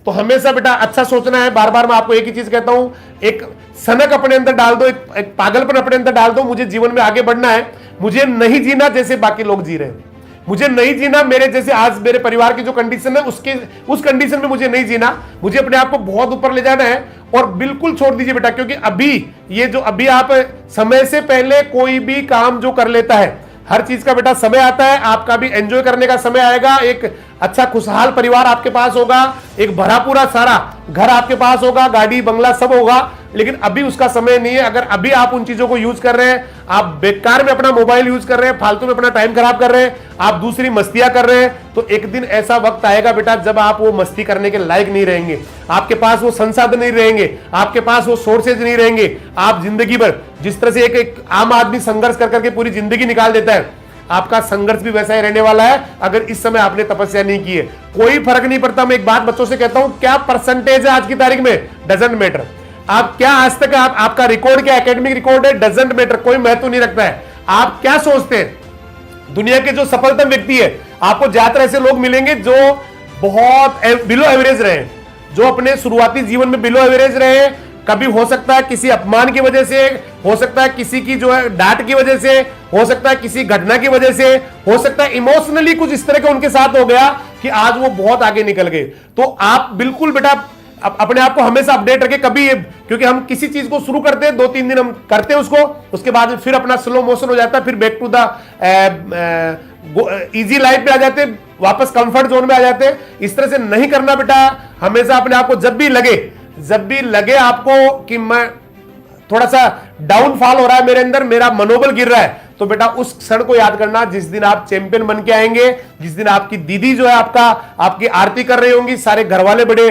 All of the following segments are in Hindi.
तो हमेशा बेटा अच्छा सोचना है। बार बार मैं आपको एक ही चीज कहता हूं, एक सनक अपने अंदर डाल दो, एक पागलपन अपने अंदर डाल दो। मुझे जीवन में आगे बढ़ना है, मुझे नहीं जीना जैसे बाकी लोग जी रहे हैं, मुझे नहीं जीना मेरे जैसे आज मेरे परिवार की जो कंडीशन है उस कंडीशन में मुझे नहीं जीना, मुझे अपने आप को बहुत ऊपर ले जाना है। और बिल्कुल छोड़ दीजिए बेटा, क्योंकि अभी आप समय से पहले कोई भी काम जो कर लेता है, हर चीज का बेटा समय आता है, आपका भी एंजॉय करने का समय आएगा, एक अच्छा खुशहाल परिवार आपके पास होगा, एक भरा पूरा सारा घर आपके पास होगा, गाड़ी बंगला सब होगा। लेकिन अभी उसका समय नहीं है। अगर अभी आप उन चीजों को यूज कर रहे हैं, आप बेकार में अपना मोबाइल यूज कर रहे हैं, फालतू में अपना टाइम खराब कर रहे हैं, आप दूसरी मस्तियां कर रहे हैं, तो एक दिन ऐसा वक्त आएगा बेटा जब आप वो मस्ती करने के लायक नहीं रहेंगे, आपके पास वो संसाधन नहीं रहेंगे, आपके पास वो सोर्सेज नहीं रहेंगे। आप जिंदगी भर जिस तरह से एक आम आदमी संघर्ष कर करके पूरी जिंदगी निकाल देता है, आपका संघर्ष भी वैसा ही रहने वाला है अगर इस समय आपने तपस्या नहीं की है। कोई फर्क नहीं पड़ता। मैं एक बात बच्चों से कहता हूं, क्या परसेंटेज है आज की तारीख में, डजंट मैटर। आप क्या आज तक आपका रिकॉर्ड क्या एकेडमिक रिकॉर्ड है, डजंट मैटर, कोई महत्व नहीं रखता है। आप क्या सोचते हैं, दुनिया के जो सफलतम व्यक्ति है, आपको ज्यादातर ऐसे लोग मिलेंगे जो बहुत बिलो एवरेज रहे, जो अपने शुरुआती जीवन में बिलो एवरेज रहे। कभी हो सकता है किसी अपमान की वजह से, हो सकता है किसी की जो है डांट की वजह से, हो सकता है किसी घटना की वजह से, हो सकता है इमोशनली कुछ इस तरह का उनके साथ हो गया कि आज वो बहुत आगे निकल गए। तो आप बिल्कुल बेटा अपने आप को हमेशा अपडेट रखें। कभी क्योंकि हम किसी चीज को शुरू करते हैं, 2-3 दिन हम करते हैं उसको, उसके बाद फिर अपना स्लो मोशन हो जाता है, फिर back to the easy life पे आ जाते हैं, वापस कंफर्ट जोन में आ जाते हैं। इस तरह से नहीं करना बेटा। हमेशा अपने आप को जब भी लगे आपको कि मैं थोड़ा सा डाउनफॉल हो रहा है मेरे अंदर, मेरा मनोबल गिर रहा है, तो बेटा उस क्षण को याद करना जिस दिन आप चैंपियन बन के आएंगे, जिस दिन आपकी दीदी जो है आपकी आरती कर रही होंगी, सारे घर वाले बड़े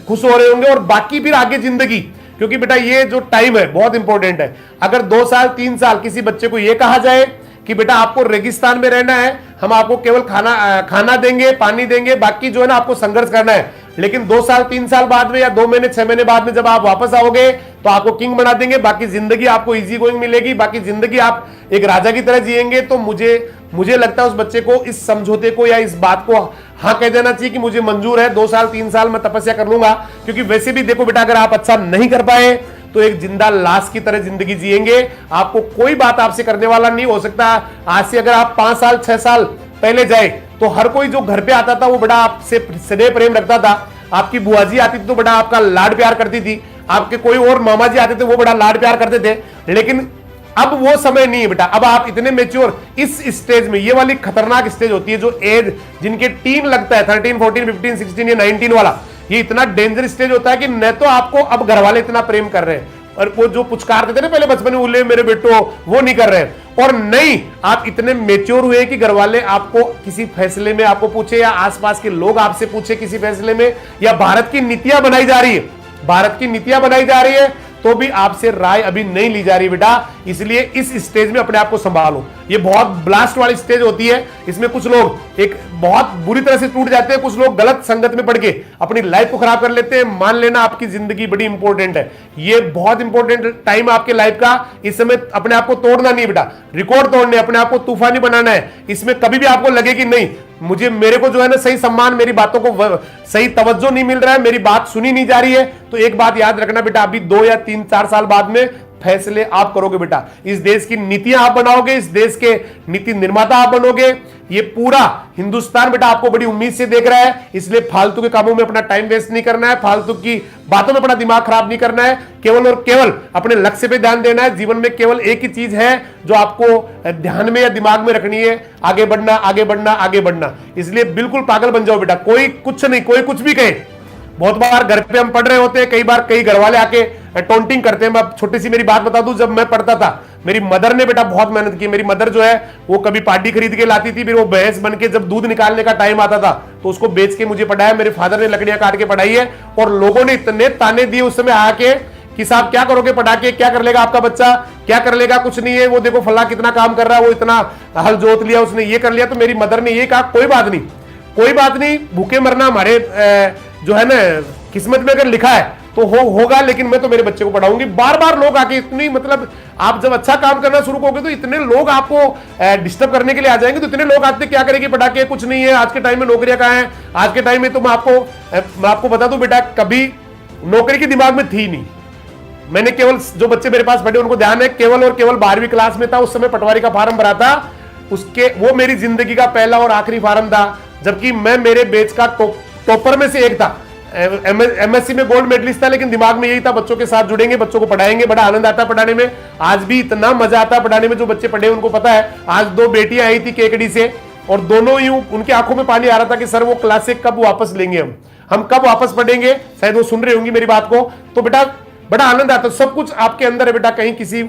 खुश हो रहे होंगे, और बाकी फिर आगे जिंदगी। क्योंकि बेटा ये जो टाइम है बहुत इंपॉर्टेंट है। अगर 2 साल 3 साल किसी बच्चे को यह कहा जाए कि बेटा आपको रेगिस्तान में रहना है, हम आपको केवल खाना देंगे, पानी देंगे, बाकी जो है ना आपको संघर्ष करना है, लेकिन 2 साल 3 साल बाद में या 2 महीने 6 महीने बाद में जब आप वापस आओगे तो आपको किंग बना देंगे, बाकी जिंदगी आपको इजी गोइंग मिलेगी, बाकी जिंदगी आप एक राजा की तरह जिएंगे। तो मुझे लगता है उस बच्चे को इस समझौते को या इस बात को हाँ कह देना चाहिए कि मुझे मंजूर है, 2 साल 3 साल मैं तपस्या कर लूंगा। क्योंकि वैसे भी देखो बेटा, अगर आप अच्छा नहीं कर पाए तो एक जिंदा लाश की तरह जिंदगी जिएंगे, आपको कोई बात आपसे करने वाला नहीं हो सकता। आज से अगर आप 5 साल 6 साल पहले जाए तो हर कोई जो घर पे आता था वो बड़ा आपसे स्नेह प्रेम रखता था। आपकी बुआ जी आती थी तो बड़ा आपका लाड प्यार करती थी, आपके कोई और मामा जी आते थे वो बड़ा लाड प्यार करते थे। लेकिन अब वो समय नहीं है बेटा। अब आप इतने मेच्योर इस स्टेज में, ये वाली खतरनाक स्टेज होती है जो एज जिनके टीन लगता है 13 14 15 16 या 19 वाला, ये इतना डेंजर स्टेज होता है कि न तो आपको अब घर वाले इतना प्रेम कर रहे हैं, और वो जो पुचकारते थे ना पहले बचपन में, उल्ले मेरे बेटो, वो नहीं कर रहे हैं। और नहीं, आप इतने मेच्योर हुए कि घर वाले आपको किसी फैसले में आपको पूछे, या आसपास के लोग आपसे पूछे किसी फैसले में, या भारत की नीतियां बनाई जा रही है, तो भी आपसे राय अभी नहीं ली जा रही बेटा। इसलिए इस स्टेज में अपने आप को संभालो। ये बहुत ब्लास्ट वाली स्टेज होती है, इसमें कुछ लोग एक बहुत बुरी तरह से टूट जाते हैं, कुछ लोग गलत संगत में पड़ के अपनी लाइफ को खराब कर लेते हैं। मान लेना आपकी जिंदगी बड़ी इंपॉर्टेंट है, ये बहुत इंपॉर्टेंट टाइम आपके लाइफ का। इस समय अपने आप को तोड़ना नहीं बेटा, रिकॉर्ड तोड़ने, अपने आप को तूफानी बनाना है। इसमें कभी भी आपको लगे कि नहीं मेरे को जो है ना सही सम्मान, मेरी बातों को सही तवज्जो नहीं मिल रहा है, मेरी बात सुनी नहीं जा रही है, तो एक बात याद रखना बेटा, अभी 2 या 3 4 साल बाद में फैसले आप करोगे बेटा। इस देश की नीतियां आप बनाओगे, इस देश के नीति निर्माता आप बनोगे। ये पूरा हिंदुस्तान बेटा आपको बड़ी उम्मीद से देख रहा है, इसलिए फालतू के कामों में अपना टाइम वेस्ट नहीं करना है, फालतू की बातों में अपना दिमाग खराब नहीं करना है, केवल और केवल अपने लक्ष्य पे ध्यान देना है। जीवन में केवल एक ही चीज है जो आपको ध्यान में या दिमाग में रखनी है, आगे बढ़ना, आगे बढ़ना, आगे बढ़ना। इसलिए बिल्कुल पागल बन जाओ बेटा, कोई कुछ नहीं, कोई कुछ भी कहे। बहुत बार घर पे हम पढ़ रहे होते हैं, कई बार कई घर वाले आके टोंटिंग करते हैं। मैं छोटी सी मेरी बात बता दूं, जब मैं पढ़ता था मेरी मदर ने बेटा बहुत मेहनत की। मेरी मदर जो है वो कभी पार्टी खरीद के लाती थी, फिर वो भैंस बन के जब दूध निकालने का टाइम आता था तो उसको बेच के मुझे पढ़ाया। मेरे फादर ने लकड़ियां काट के पढ़ाई है, और लोगों ने इतने ताने दिए उस समय आके कि साहब क्या करोगे पढ़ा के, क्या कर लेगा आपका बच्चा, क्या कर लेगा, कुछ नहीं है, वो देखो फल्ला कितना काम कर रहा है, वो इतना हल जोत लिया, उसने ये कर लिया। तो मेरी मदर ने ये कहा कोई बात नहीं, भूखे मरना हमारे जो है ना किस्मत में अगर लिखा है तो होगा, लेकिन मैं तो मेरे बच्चे को पढ़ाऊंगी। बार बार लोग आके इतनी, मतलब आप जब अच्छा काम करना शुरू करोगे तो इतने लोग आपको डिस्टर्ब करने के लिए आ जाएंगे। तो इतने लोग आते क्या करेंगे, पढ़ा के कुछ नहीं है। आज के टाइम में नौकरियां कहाँ है? आज के टाइम में तो मैं आपको बता दूं बेटा, कभी नौकरी के दिमाग में थी नहीं। मैंने केवल, जो बच्चे मेरे पास पढ़े उनको ध्यान है, केवल और केवल 12वीं क्लास में था उस समय पटवारी का फार्म भरा था, उसके वो मेरी जिंदगी का पहला और आखिरी फार्म था। जबकि मैं मेरे बैच का टॉपर में से एक था, एमएससी में गोल्ड मेडलिस्ट था, लेकिन दिमाग में यही था बच्चों के साथ जुड़ेंगे, बच्चों को पढ़ाएंगे। बड़ा आनंद आता है पढ़ाने में, आज भी इतना मजा आता है पढ़ाने में। जो बच्चे पढ़े उनको पता है। आज 2 बेटियां आई थी केकड़ी से और दोनों यूं उनकी आंखों में पानी आ रहा था कि सर वो क्लास से कब वापस लेंगे, हम कब वापस पढ़ेंगे। शायद वो सुन रही होंगी मेरी बात को। तो बेटा बड़ा आनंद आता है। सब कुछ आपके अंदर है बेटा, कहीं किसी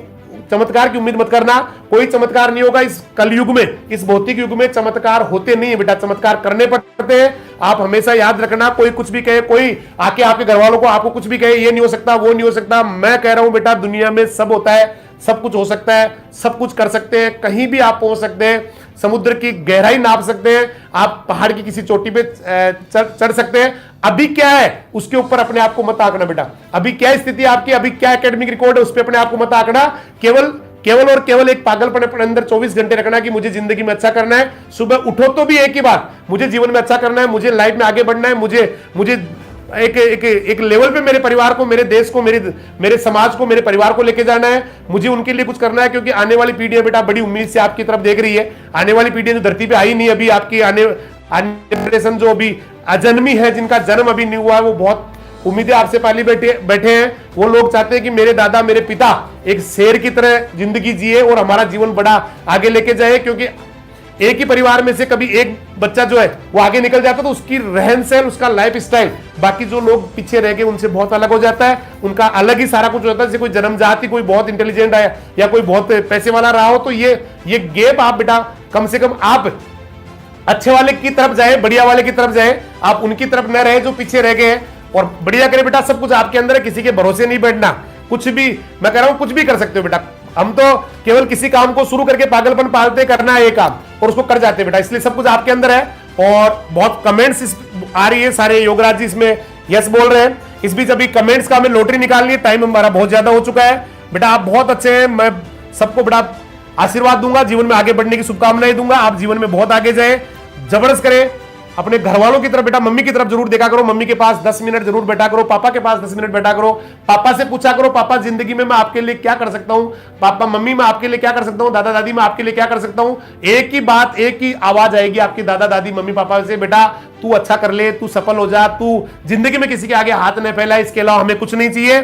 चमत्कार की उम्मीद मत करना। कोई चमत्कार नहीं होगा इस कलयुग में, इस भौतिक युग में चमत्कार होते नहीं है बेटा, चमत्कार करने पड़ते हैं। आप हमेशा याद रखना, कोई कुछ भी कहे, कोई आके आपके घर वालों को आपको कुछ भी कहे, ये नहीं हो सकता, वो नहीं हो सकता, मैं कह रहा हूं बेटा दुनिया में सब होता है, सब कुछ हो सकता है, सब कुछ कर सकते हैं, कहीं भी आप पहुंच सकते हैं। समुद्र की गहराई नाप सकते हैं, आप पहाड़ की किसी चोटी पे चढ़ सकते हैं। अभी क्या है उसके ऊपर अपने आप को मत आंकना बेटा। अभी क्या स्थिति आपकी, अभी क्या एकेडमिक रिकॉर्ड है, उस पर अपने आप को मत आंकना। केवल और केवल एक पागलपन अपने अंदर 24 घंटे रखना कि मुझे जिंदगी में अच्छा करना है। सुबह उठो तो भी एक ही बात, मुझे जीवन में अच्छा करना है, मुझे लाइफ में आगे बढ़ना है, मुझे एक लेवल पे मेरे परिवार को, मेरे देश को, मेरे समाज को, मेरे परिवार को लेके जाना है। मुझे उनके लिए कुछ करना है, क्योंकि आने वाली पीढ़ियां बेटा बड़ी उम्मीद से आपकी तरफ देख रही है। आने वाली पीढ़ियां जो धरती पे आई नहीं अभी, आपकी आने जनरेशन जो अभी अजन्मी है, जिनका जन्म अभी नहीं हुआ है, वो बहुत उम्मीदें आपसे पाली बैठे हैं। वो लोग चाहते हैं कि मेरे दादा, मेरे पिता एक शेर की तरह जिंदगी जिए और हमारा जीवन बड़ा आगे लेके जाए। क्योंकि एक ही परिवार में से कभी एक बच्चा जो है वो आगे निकल जाता है तो उसकी रहन सहन, उसका लाइफ स्टाइल बाकी जो लोग पीछे रह गए उनसे बहुत अलग हो जाता है। उनका अलग ही सारा कुछ होता है। जैसे कोई जन्मजाति कोई बहुत इंटेलिजेंट है या कोई बहुत पैसे वाला रहा हो, तो ये गैप आप बेटा कम से कम आप अच्छे वाले की तरफ जाए, बढ़िया वाले की तरफ जाए, आप उनकी तरफ न रहे जो पीछे रह गए। और बढ़िया करे बेटा, सब कुछ आपके अंदर है, किसी के भरोसे नहीं बैठना। कुछ भी, मैं कह रहा हूं कुछ भी कर सकते हो बेटा। हम तो केवल किसी काम को शुरू करके पागलपन पालते करना है एक काम और उसको कर जाते बेटा, इसलिए सब कुछ आपके अंदर है। और बहुत कमेंट्स आ रही है, सारे योगराज जी इसमें यस बोल रहे हैं। इस बीच अभी कमेंट्स का हमें लॉटरी निकालनी है, टाइम हमारा बहुत ज्यादा हो चुका है। बेटा आप बहुत अच्छे हैं, मैं सबको बेटा आशीर्वाद दूंगा, जीवन में आगे बढ़ने की शुभकामनाएं दूंगा। आप जीवन में बहुत आगे जाए, जबरदस्त करें। अपने घर वालों की तरफ बेटा, मम्मी की तरफ जरूर देखा करो, मम्मी के पास 10 मिनट जरूर बैठा करो, पापा के पास 10 मिनट बैठा करो, पापा से पूछा करो पापा जिंदगी में मैं आपके लिए क्या कर सकता हूं, पापा मम्मी मैं आपके लिए क्या कर सकता हूं, दादा दादी मैं आपके लिए क्या कर सकता हूं। एक ही बात, एक ही आवाज आएगी आपकी दादा दादी मम्मी पापा से, बेटा तू अच्छा कर ले, तू सफल हो जा, तू जिंदगी में किसी के आगे हाथ न फैला, इसके अलावा हमें कुछ नहीं चाहिए।